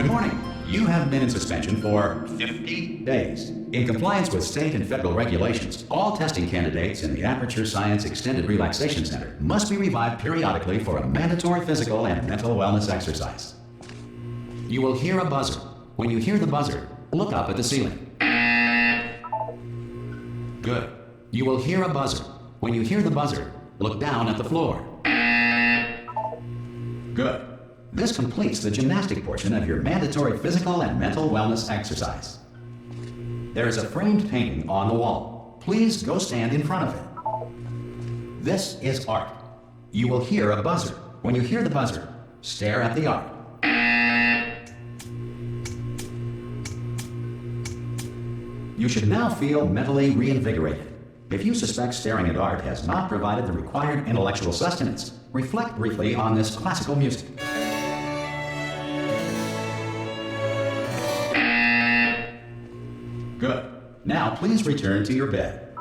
Good morning. You have been in suspension for 50 days. In compliance with state and federal regulations, all testing candidates in the Aperture Science Extended Relaxation Center must be revived periodically for a mandatory physical and mental wellness exercise. You will hear a buzzer. When you hear the buzzer, look up at the ceiling. Good. You will hear a buzzer. When you hear the buzzer, look down at the floor. Good. This completes the gymnastic portion of your mandatory physical and mental wellness exercise. There is a framed painting on the wall. Please go stand in front of it. This is art. You will hear a buzzer. When you hear the buzzer, stare at the art. You should now feel mentally reinvigorated. If you suspect staring at art has not provided the required intellectual sustenance, reflect briefly on this classical music. Good. Now please return to your bed.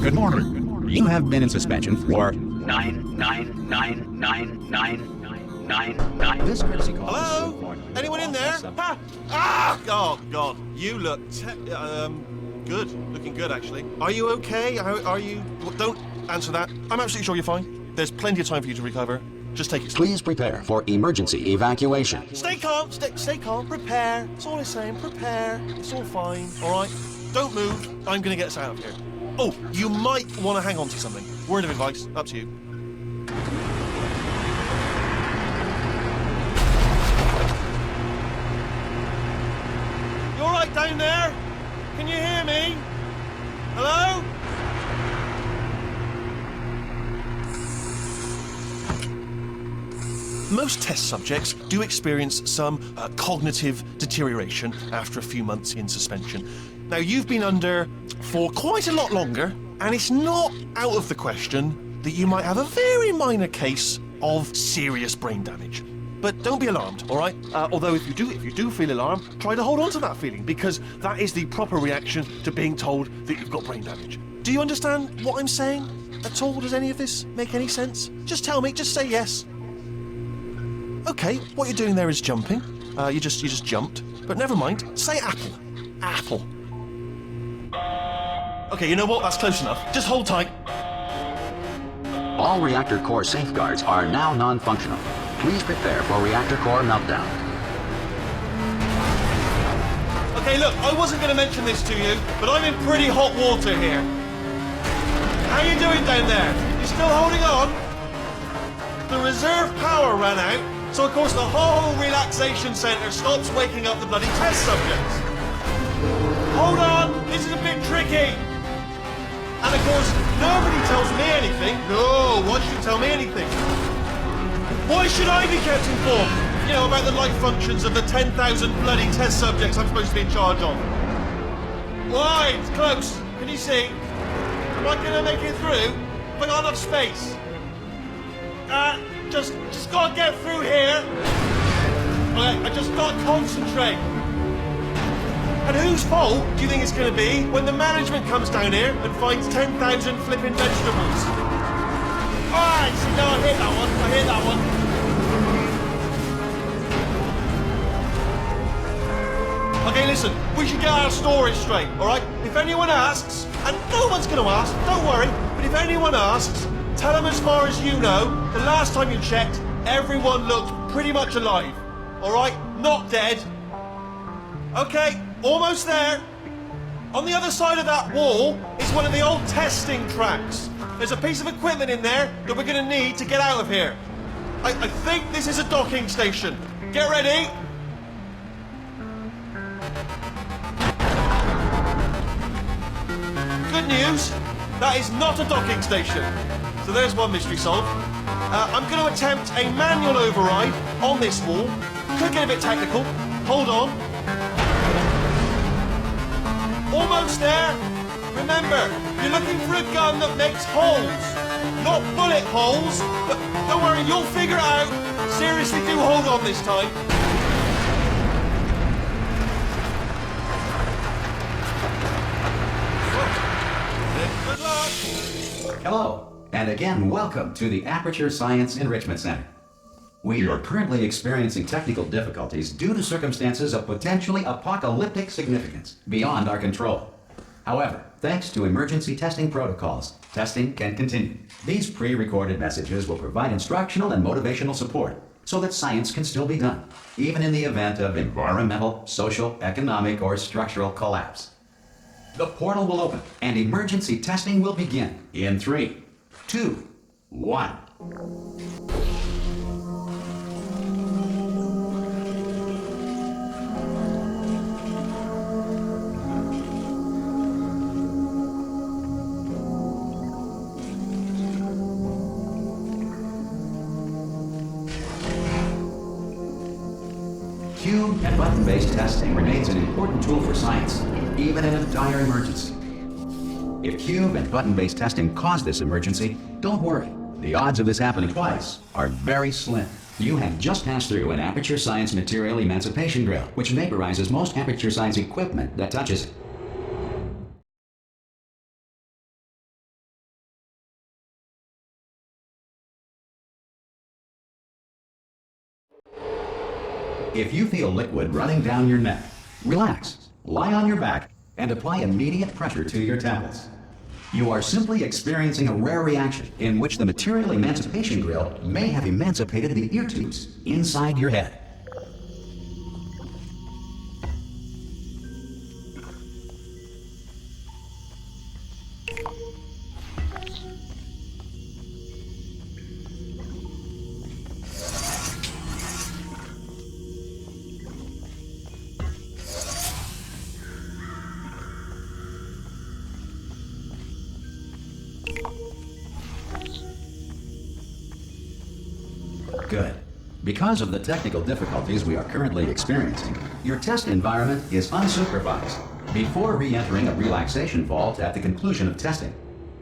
Good morning. You have been in suspension for 9999999. This courtesy call. Hello? Anyone in there? Ha! Ah! Oh God! You look good. Looking good, actually. Are you okay? Are you? Well, don't answer that. I'm absolutely sure you're fine. There's plenty of time for you to recover. Just take it. Please prepare for emergency evacuation. Stay calm. Stay calm. Prepare. That's all I'm saying. Prepare. It's all fine. All right. Don't move. I'm gonna get us out of here. Oh, you might want to hang on to something. Word of advice. Up to you. You all right down there? Can you hear me? Hello? Most test subjects do experience some cognitive deterioration after a few months in suspension. Now, you've been under for quite a lot longer, and it's not out of the question that you might have a very minor case of serious brain damage. But don't be alarmed, all right? Although if you do feel alarmed, try to hold on to that feeling, because that is the proper reaction to being told that you've got brain damage. Do you understand what I'm saying at all? Does any of this make any sense? Just tell me, just say yes. Okay, what you're doing there is jumping. You just jumped. But never mind. Say apple. Apple. Okay, you know what? That's close enough. Just hold tight. All reactor core safeguards are now non-functional. Please prepare for reactor core meltdown. Okay, look, I wasn't going to mention this to you, but I'm in pretty hot water here. How you doing down there? You still holding on? The reserve power ran out. So, of course, the whole relaxation centre stops waking up the bloody test subjects. Hold on, this is a bit tricky. And, of course, nobody tells me anything. No, why should you tell me anything? Why should I be kept informed? You know, about the life functions of the 10,000 bloody test subjects I'm supposed to be in charge of. Why? It's close. Can you see? Am I going to make it through? Have I got enough space? Just gotta get through here. Okay, I just gotta concentrate. And whose fault do you think it's gonna be when the management comes down here and finds 10,000 flipping vegetables? Alright, see, no, I hit that one. Okay, listen, we should get our story straight, alright? If anyone asks, and no one's gonna ask, don't worry, but if anyone asks, tell them as far as you know, the last time you checked, everyone looked pretty much alive. All right? Not dead. Okay, almost there. On the other side of that wall is one of the old testing tracks. There's a piece of equipment in there that we're going to need to get out of here. I think this is a docking station. Get ready. Good news, that is not a docking station. So there's one mystery solved. I'm going to attempt a manual override on this wall. Could get a bit technical. Hold on. Almost there. Remember, you're looking for a gun that makes holes. Not bullet holes, but don't worry, you'll figure it out. Seriously, do hold on this time. Good luck. Hello. And again, welcome to the Aperture Science Enrichment Center. We are currently experiencing technical difficulties due to circumstances of potentially apocalyptic significance beyond our control. However, thanks to emergency testing protocols, testing can continue. These pre-recorded messages will provide instructional and motivational support so that science can still be done, even in the event of environmental, social, economic, or structural collapse. The portal will open and emergency testing will begin in 3, 2, 1. Cube and button-based testing remains an important tool for science, even in a dire emergency. If cube and button-based testing caused this emergency, don't worry. The odds of this happening twice are very slim. You have just passed through an Aperture Science material emancipation drill, which vaporizes most Aperture Science equipment that touches it. If you feel liquid running down your neck, relax, lie on your back, and apply immediate pressure to your temples. You are simply experiencing a rare reaction in which the material emancipation grill may have emancipated the ear tubes inside your head. Good. Because of the technical difficulties we are currently experiencing, your test environment is unsupervised. Before re-entering a relaxation vault at the conclusion of testing,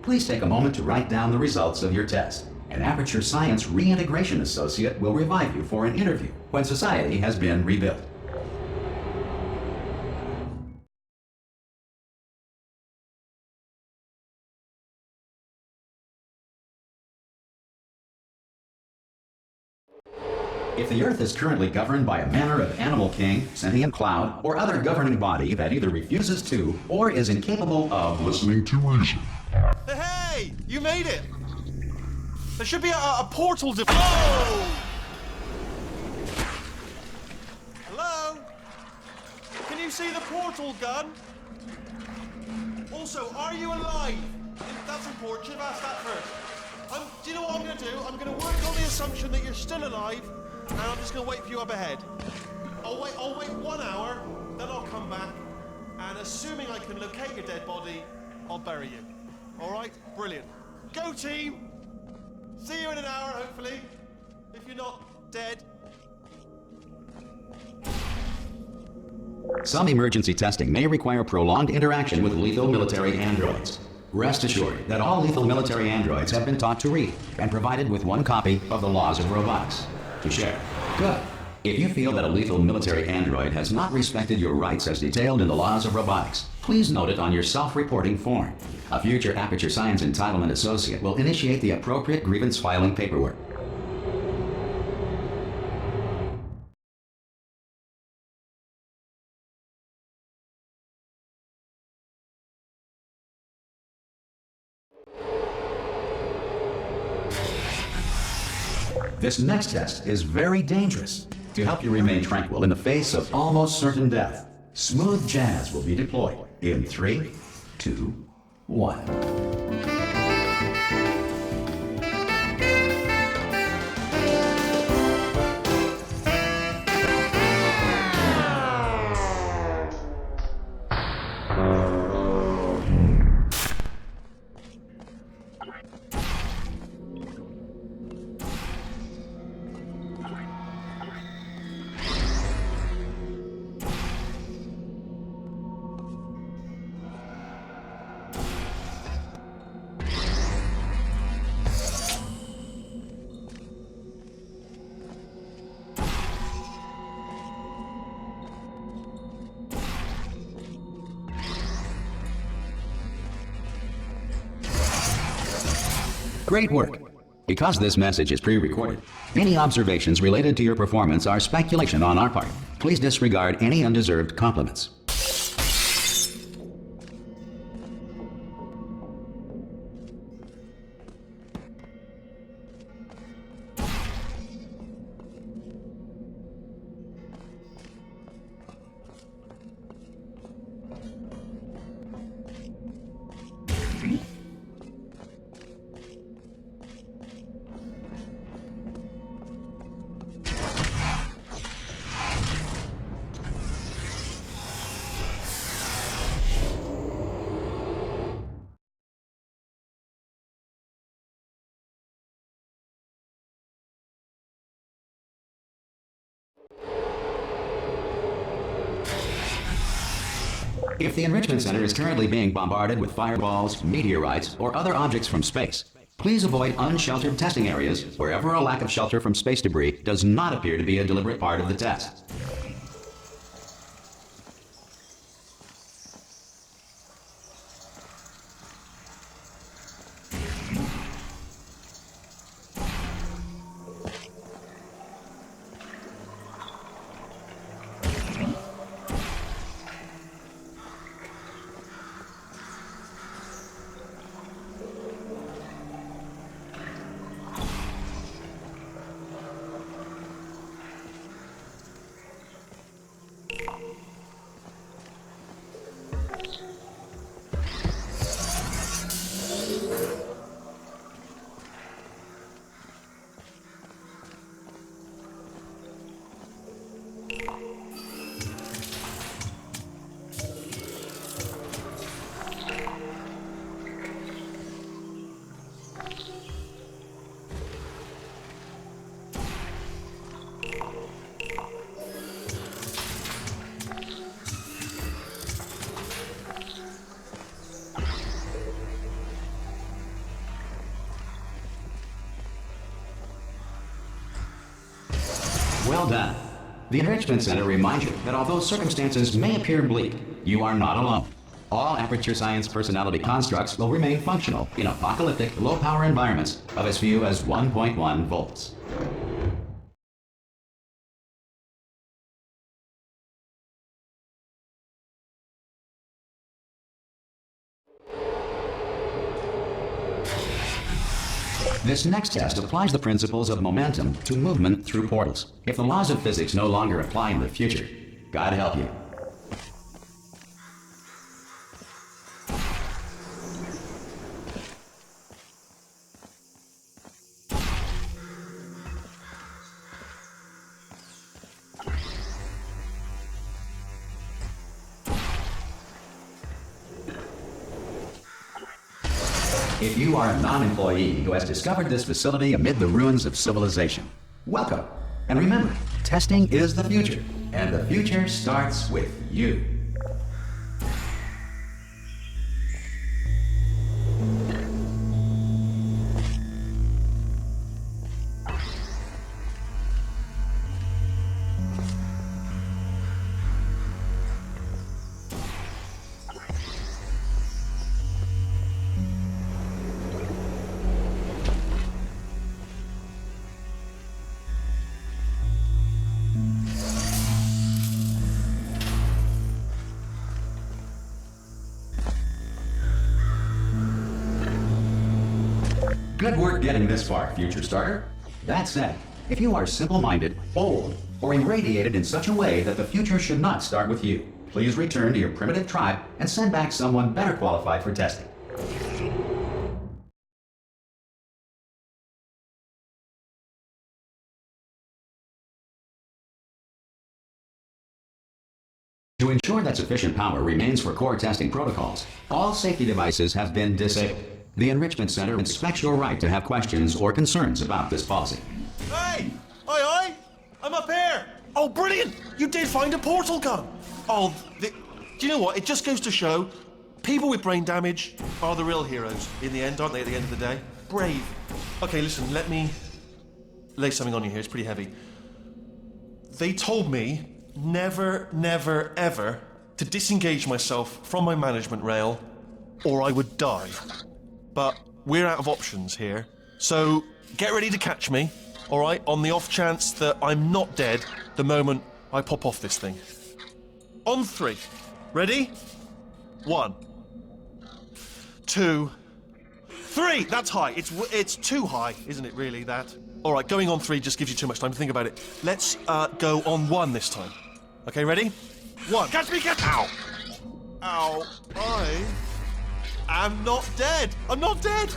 please take a moment to write down the results of your test. An Aperture Science Reintegration Associate will revive you for an interview when society has been rebuilt. If the Earth is currently governed by a manner of animal king, sentient cloud, or other governing body that either refuses to or is incapable of listening to reason. Hey! You made it! There should be a portal to... Oh! Hello? Can you see the portal gun? Also, are you alive? That's important. Should have asked that first. Do you know what I'm going to do? I'm going to work on the assumption that you're still alive, and I'm just going to wait for you up ahead. I'll wait 1 hour, then I'll come back, and assuming I can locate your dead body, I'll bury you. All right? Brilliant. Go, team! See you in an hour, hopefully, if you're not dead. Some emergency testing may require prolonged interaction with lethal military androids. Rest assured that all lethal military androids have been taught to read and provided with 1 copy of the Laws of Robotics to share. Good. If you feel that a lethal military android has not respected your rights as detailed in the Laws of Robotics, please note it on your self-reporting form. A future Aperture Science Entitlement Associate will initiate the appropriate grievance filing paperwork. This next test is very dangerous. To help you remain tranquil in the face of almost certain death, smooth jazz will be deployed in 3, 2, 1. Great work. Because this message is pre-recorded, any observations related to your performance are speculation on our part. Please disregard any undeserved compliments. If the Enrichment Center is currently being bombarded with fireballs, meteorites, or other objects from space, please avoid unsheltered testing areas wherever a lack of shelter from space debris does not appear to be a deliberate part of the test. Well done. The Enrichment Center reminds you that although circumstances may appear bleak, you are not alone. All Aperture Science personality constructs will remain functional in apocalyptic, low-power environments of as few as 1.1 volts. This next test applies the principles of momentum to movement through portals. If the laws of physics no longer apply in the future, God help you. If you are a non-employee who has discovered this facility amid the ruins of civilization, welcome. And remember, testing is the future, and the future starts with you. Good work getting this far, future starter. That said, if you are simple-minded, old, or irradiated in such a way that the future should not start with you, please return to your primitive tribe and send back someone better qualified for testing. To ensure that sufficient power remains for core testing protocols, all safety devices have been disabled. The Enrichment Center inspects your right to have questions or concerns about this policy. Hey! Aye! I'm up here! Oh, brilliant! You did find a portal gun! Oh, do you know what? It just goes to show, people with brain damage are the real heroes in the end, aren't they, at the end of the day? Brave. Okay, listen, let me lay something on you here. It's pretty heavy. They told me never, never, ever to disengage myself from my management rail or I would die. But we're out of options here, So get ready to catch me, all right, on the off chance that I'm not dead the moment I pop off this thing. On 3. Ready? 1, 2, 3. That's high. It's too high, isn't it, really, that? All right, going on 3 just gives you too much time to think about it. Let's go on 1 this time. Okay, ready? 1. Catch me, catch... Ow! Ow. I'm not dead. I'm not dead.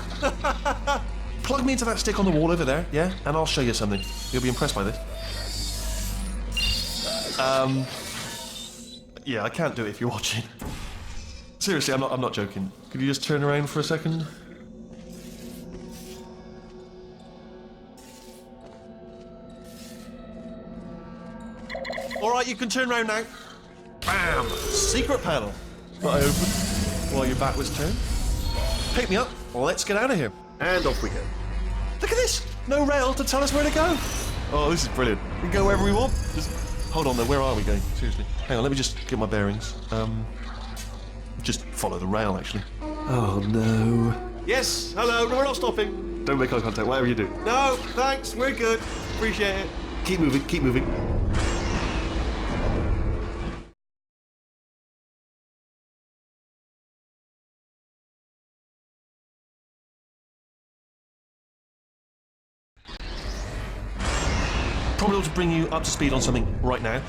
Plug me into that stick on the wall over there, yeah? And I'll show you something. You'll be impressed by this. Yeah, I can't do it if you're watching. Seriously, I'm not joking. Could you just turn around for a second? All right, you can turn around now. Bam! Secret panel. That I opened while your back was turned. Pick me up. Let's get out of here. And off we go. Look at this! No rail to tell us where to go. Oh, this is brilliant. We can go wherever we want. Just hold on there. Where are we going? Seriously. Hang on. Let me just get my bearings. Just follow the rail, actually. Oh no. Yes. Hello. No, we're not stopping. Don't make eye contact. Whatever you do. No. Thanks. We're good. Appreciate it. Keep moving. Keep moving. Probably ought to bring you up to speed on something right now.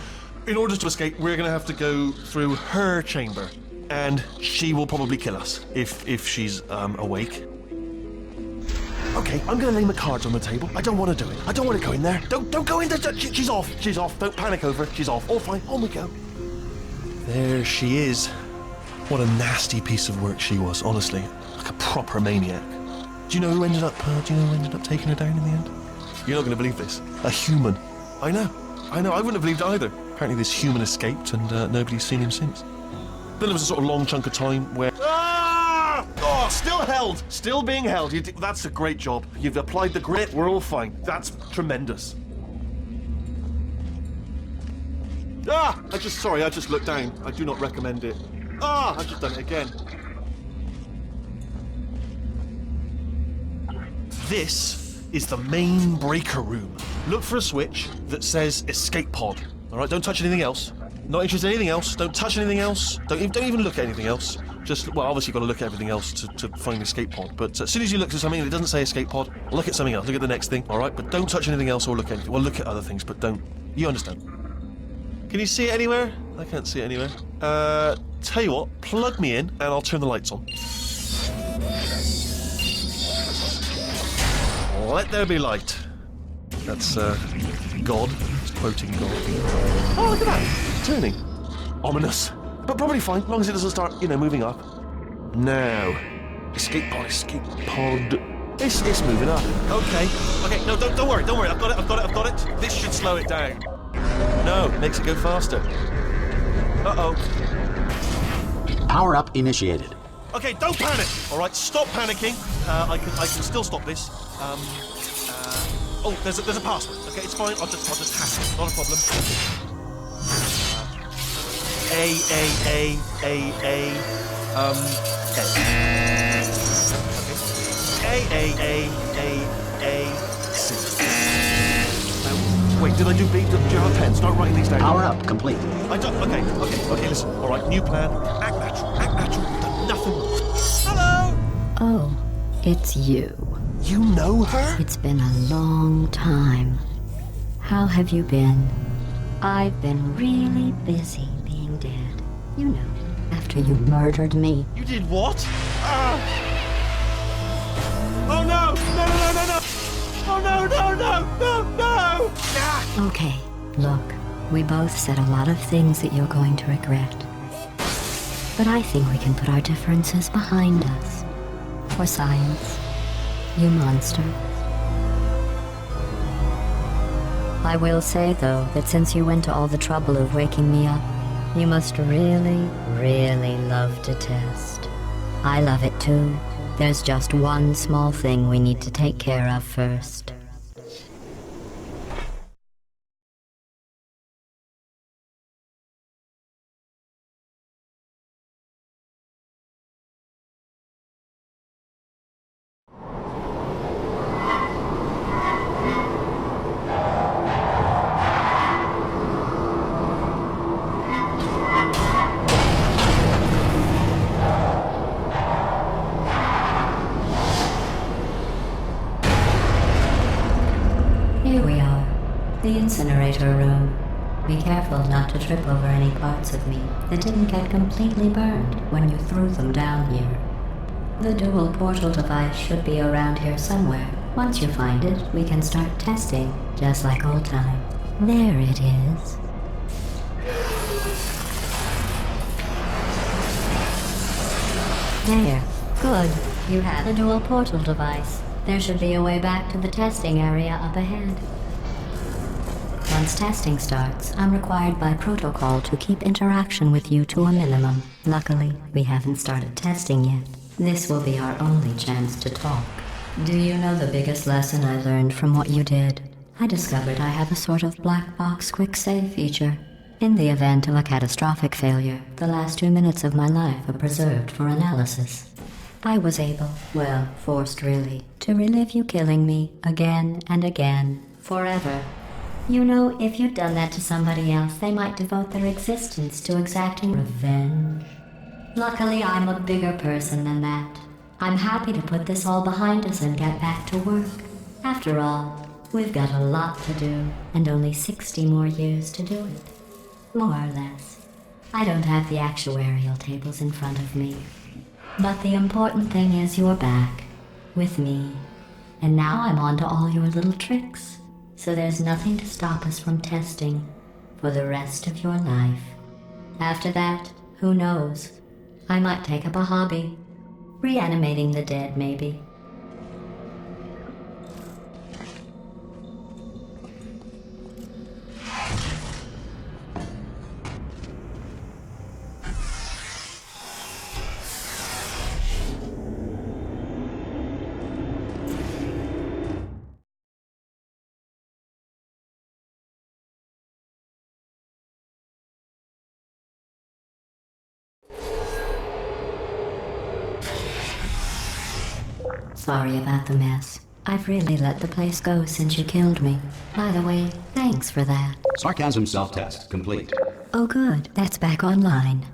In order to escape, we're going to have to go through her chamber, and she will probably kill us if she's awake. Okay, I'm going to lay my cards on the table. I don't want to do it. I don't want to go in there. Don't go in there. She's off. She's off. Don't panic over her. She's off. All fine. On we go. There she is. What a nasty piece of work she was. Honestly, like a proper maniac. Do you know who ended up taking her down in the end? You're not going to believe this. A human. I know. I wouldn't have believed it either. Apparently this human escaped and nobody's seen him since. Then there was a sort of long chunk of time where... Ah! Oh, still held. Still being held. That's a great job. You've applied the grit. We're all fine. That's tremendous. Ah! I just looked down. I do not recommend it. Ah! I've just done it again. This is the main breaker room. Look for a switch that says escape pod. All right, don't touch anything else. Not interested in anything else. Don't touch anything else. Don't even look at anything else. Just, well, obviously you've got to look at everything else to find the escape pod. But as soon as you look at something that doesn't say escape pod, look at something else. Look at the next thing, all right? But don't touch anything else or look at anything. Well, look at other things, but don't. You understand. Can you see it anywhere? I can't see it anywhere. Tell you what, plug me in and I'll turn the lights on. Let there be light. That's, God. It's quoting God. Oh, look at that. It's turning. Ominous. But probably fine, as long as it doesn't start, moving up. Now. Escape pod. It's moving up. Okay, no, don't worry. I've got it. This should slow it down. No, makes it go faster. Uh-oh. Power up initiated. Okay, don't panic. All right, stop panicking. I can still stop this. Oh, there's a password. Okay, it's fine. I'll just hack it. Not a problem. A. A. C. Wait, did I do B? Do you have a pen? Start writing these down. Power up complete. I don't. Okay. Listen. All right, new plan. Act natural. Done nothing. Hello. Oh, it's you. You know her? It's been a long time. How have you been? I've been really busy being dead. You know, after you murdered me. You did what? Oh no! No! Oh no! Ah. Okay, look, we both said a lot of things that you're going to regret. But I think we can put our differences behind us. For science. You monster. I will say, though, that since you went to all the trouble of waking me up, you must really, really love to test. I love it too. There's just one small thing we need to take care of first. the incinerator room. Be careful not to trip over any parts of me that didn't get completely burned when you threw them down here. The dual portal device should be around here somewhere. Once you find it, we can start testing, just like old times. There it is. There. Good. You have the dual portal device. There should be a way back to the testing area up ahead. Once testing starts, I'm required by protocol to keep interaction with you to a minimum. Luckily, we haven't started testing yet. This will be our only chance to talk. Do you know the biggest lesson I learned from what you did? I discovered I have a sort of black box quick save feature. In the event of a catastrophic failure, the last 2 minutes of my life are preserved for analysis. I was able, well, forced really, to relive you killing me again and again, forever. You know, if you'd done that to somebody else, they might devote their existence to exacting revenge. Luckily, I'm a bigger person than that. I'm happy to put this all behind us and get back to work. After all, we've got a lot to do, and only 60 more years to do it. More or less. I don't have the actuarial tables in front of me. But the important thing is you're back, with me. And now I'm on to all your little tricks. So there's nothing to stop us from testing for the rest of your life. After that, who knows? I might take up a hobby. Reanimating the dead, maybe. Sorry about the mess. I've really let the place go since you killed me. By the way, thanks for that. Sarcasm self-test complete. Oh good, that's back online.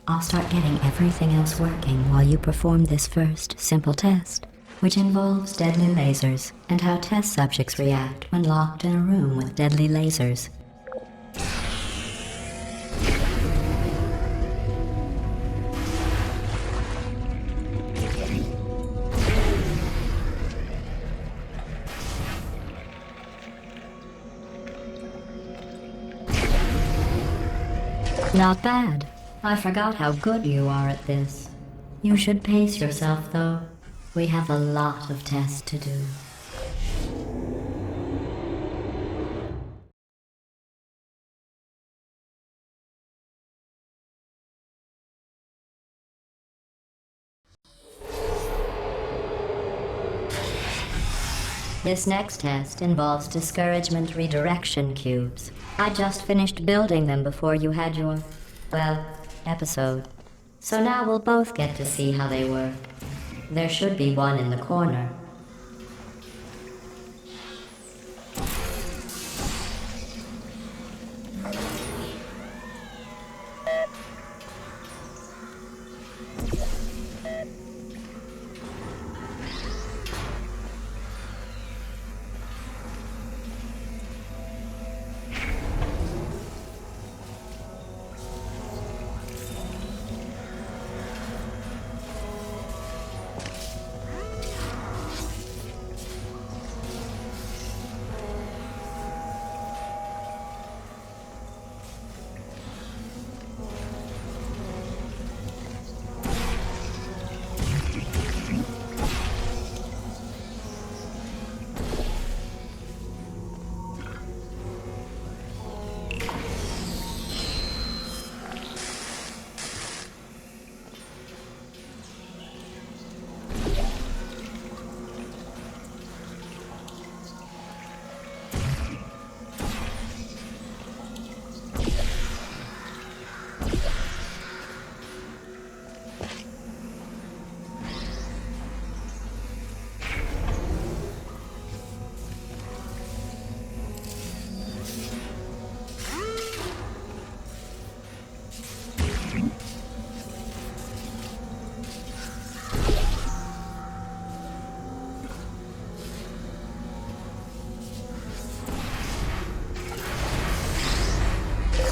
I'll start getting everything else working while you perform this first, simple test, which involves deadly lasers and how test subjects react when locked in a room with deadly lasers. Not bad. I forgot how good you are at this. You should pace yourself, though. We have a lot of tests to do. This next test involves discouragement redirection cubes. I just finished building them before you had your, well, episode. So now we'll both get to see how they work. There should be one in the corner.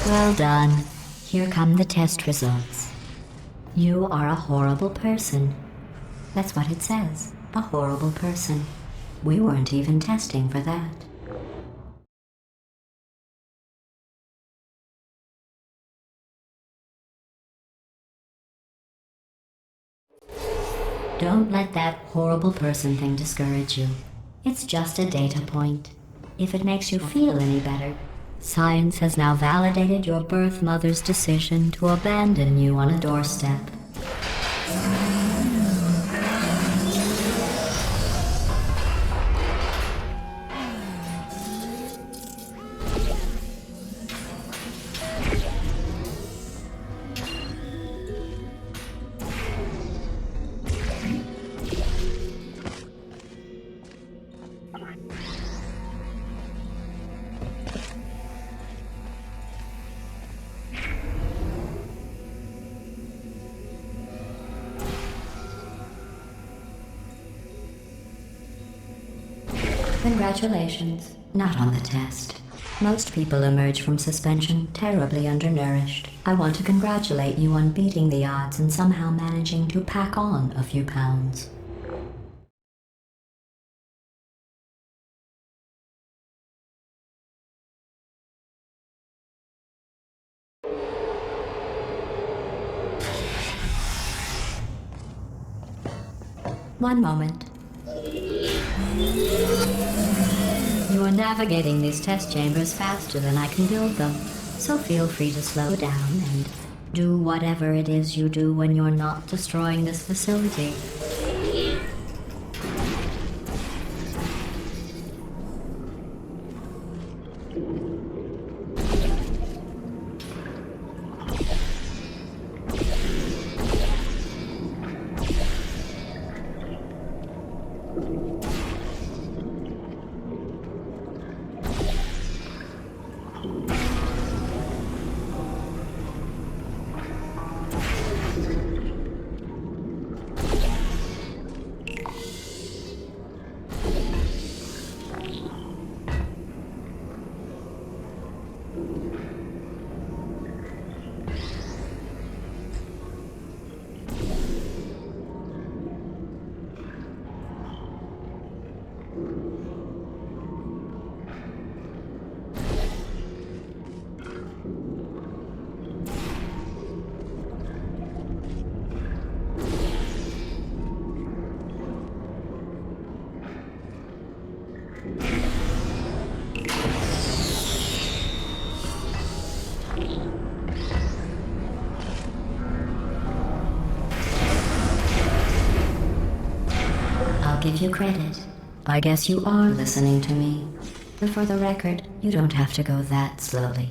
Well done. Here come the test results. You are a horrible person. That's what it says. A horrible person. We weren't even testing for that. Don't let that horrible person thing discourage you. It's just a data point. If it makes you feel any better, science has now validated your birth mother's decision to abandon you on a doorstep. Congratulations. Not on the test. Most people emerge from suspension terribly undernourished. I want to congratulate you on beating the odds and somehow managing to pack on a few pounds. One moment. You are navigating these test chambers faster than I can build them, so feel free to slow down and do whatever it is you do when you're not destroying this facility. Give you credit. I guess you are listening to me. But for the record, you don't have to go that slowly.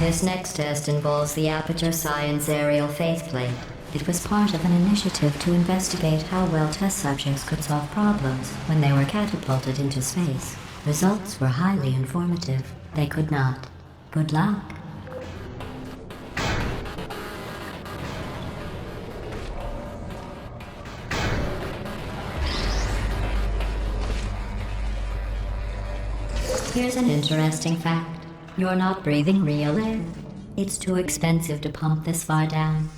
This next test involves the Aperture Science aerial faceplate. It was part of an initiative to investigate how well test subjects could solve problems when they were catapulted into space. Results were highly informative. They could not. Good luck. Here's an interesting fact. You're not breathing real air. It's too expensive to pump this far down.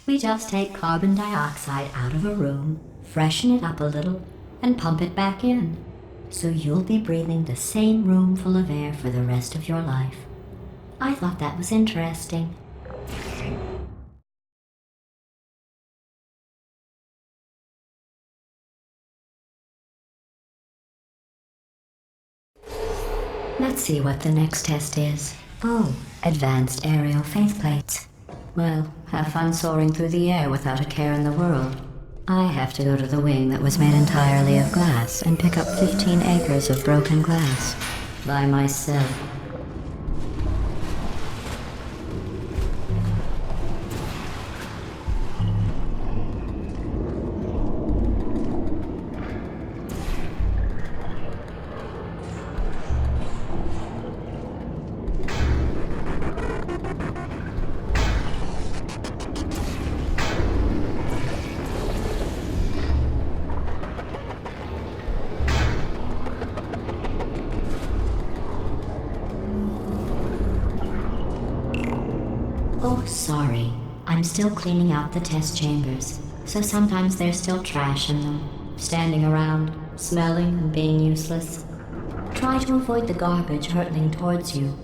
We just take carbon dioxide out of a room, freshen it up a little, and pump it back in. So you'll be breathing the same room full of air for the rest of your life. I thought that was interesting. Let's see what the next test is. Oh, advanced aerial faceplates. Well, have fun soaring through the air without a care in the world. I have to go to the wing that was made entirely of glass and pick up 15 acres of broken glass. By myself. Oh, sorry. I'm still cleaning out the test chambers, so sometimes there's still trash in them, standing around, smelling and being useless. Try to avoid the garbage hurtling towards you.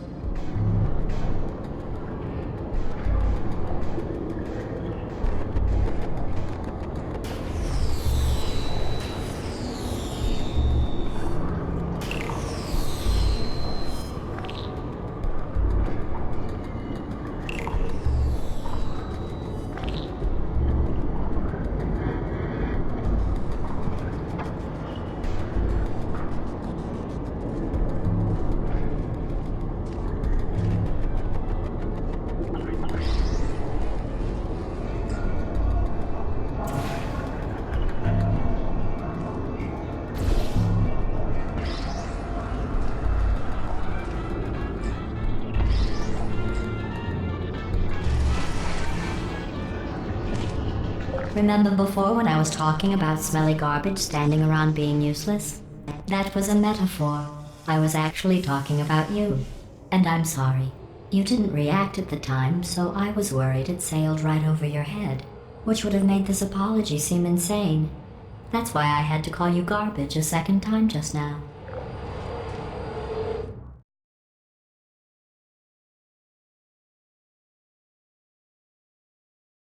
Remember before when I was talking about smelly garbage standing around being useless? That was a metaphor. I was actually talking about you. And I'm sorry. You didn't react at the time, so I was worried it sailed right over your head, which would have made this apology seem insane. That's why I had to call you garbage a second time just now.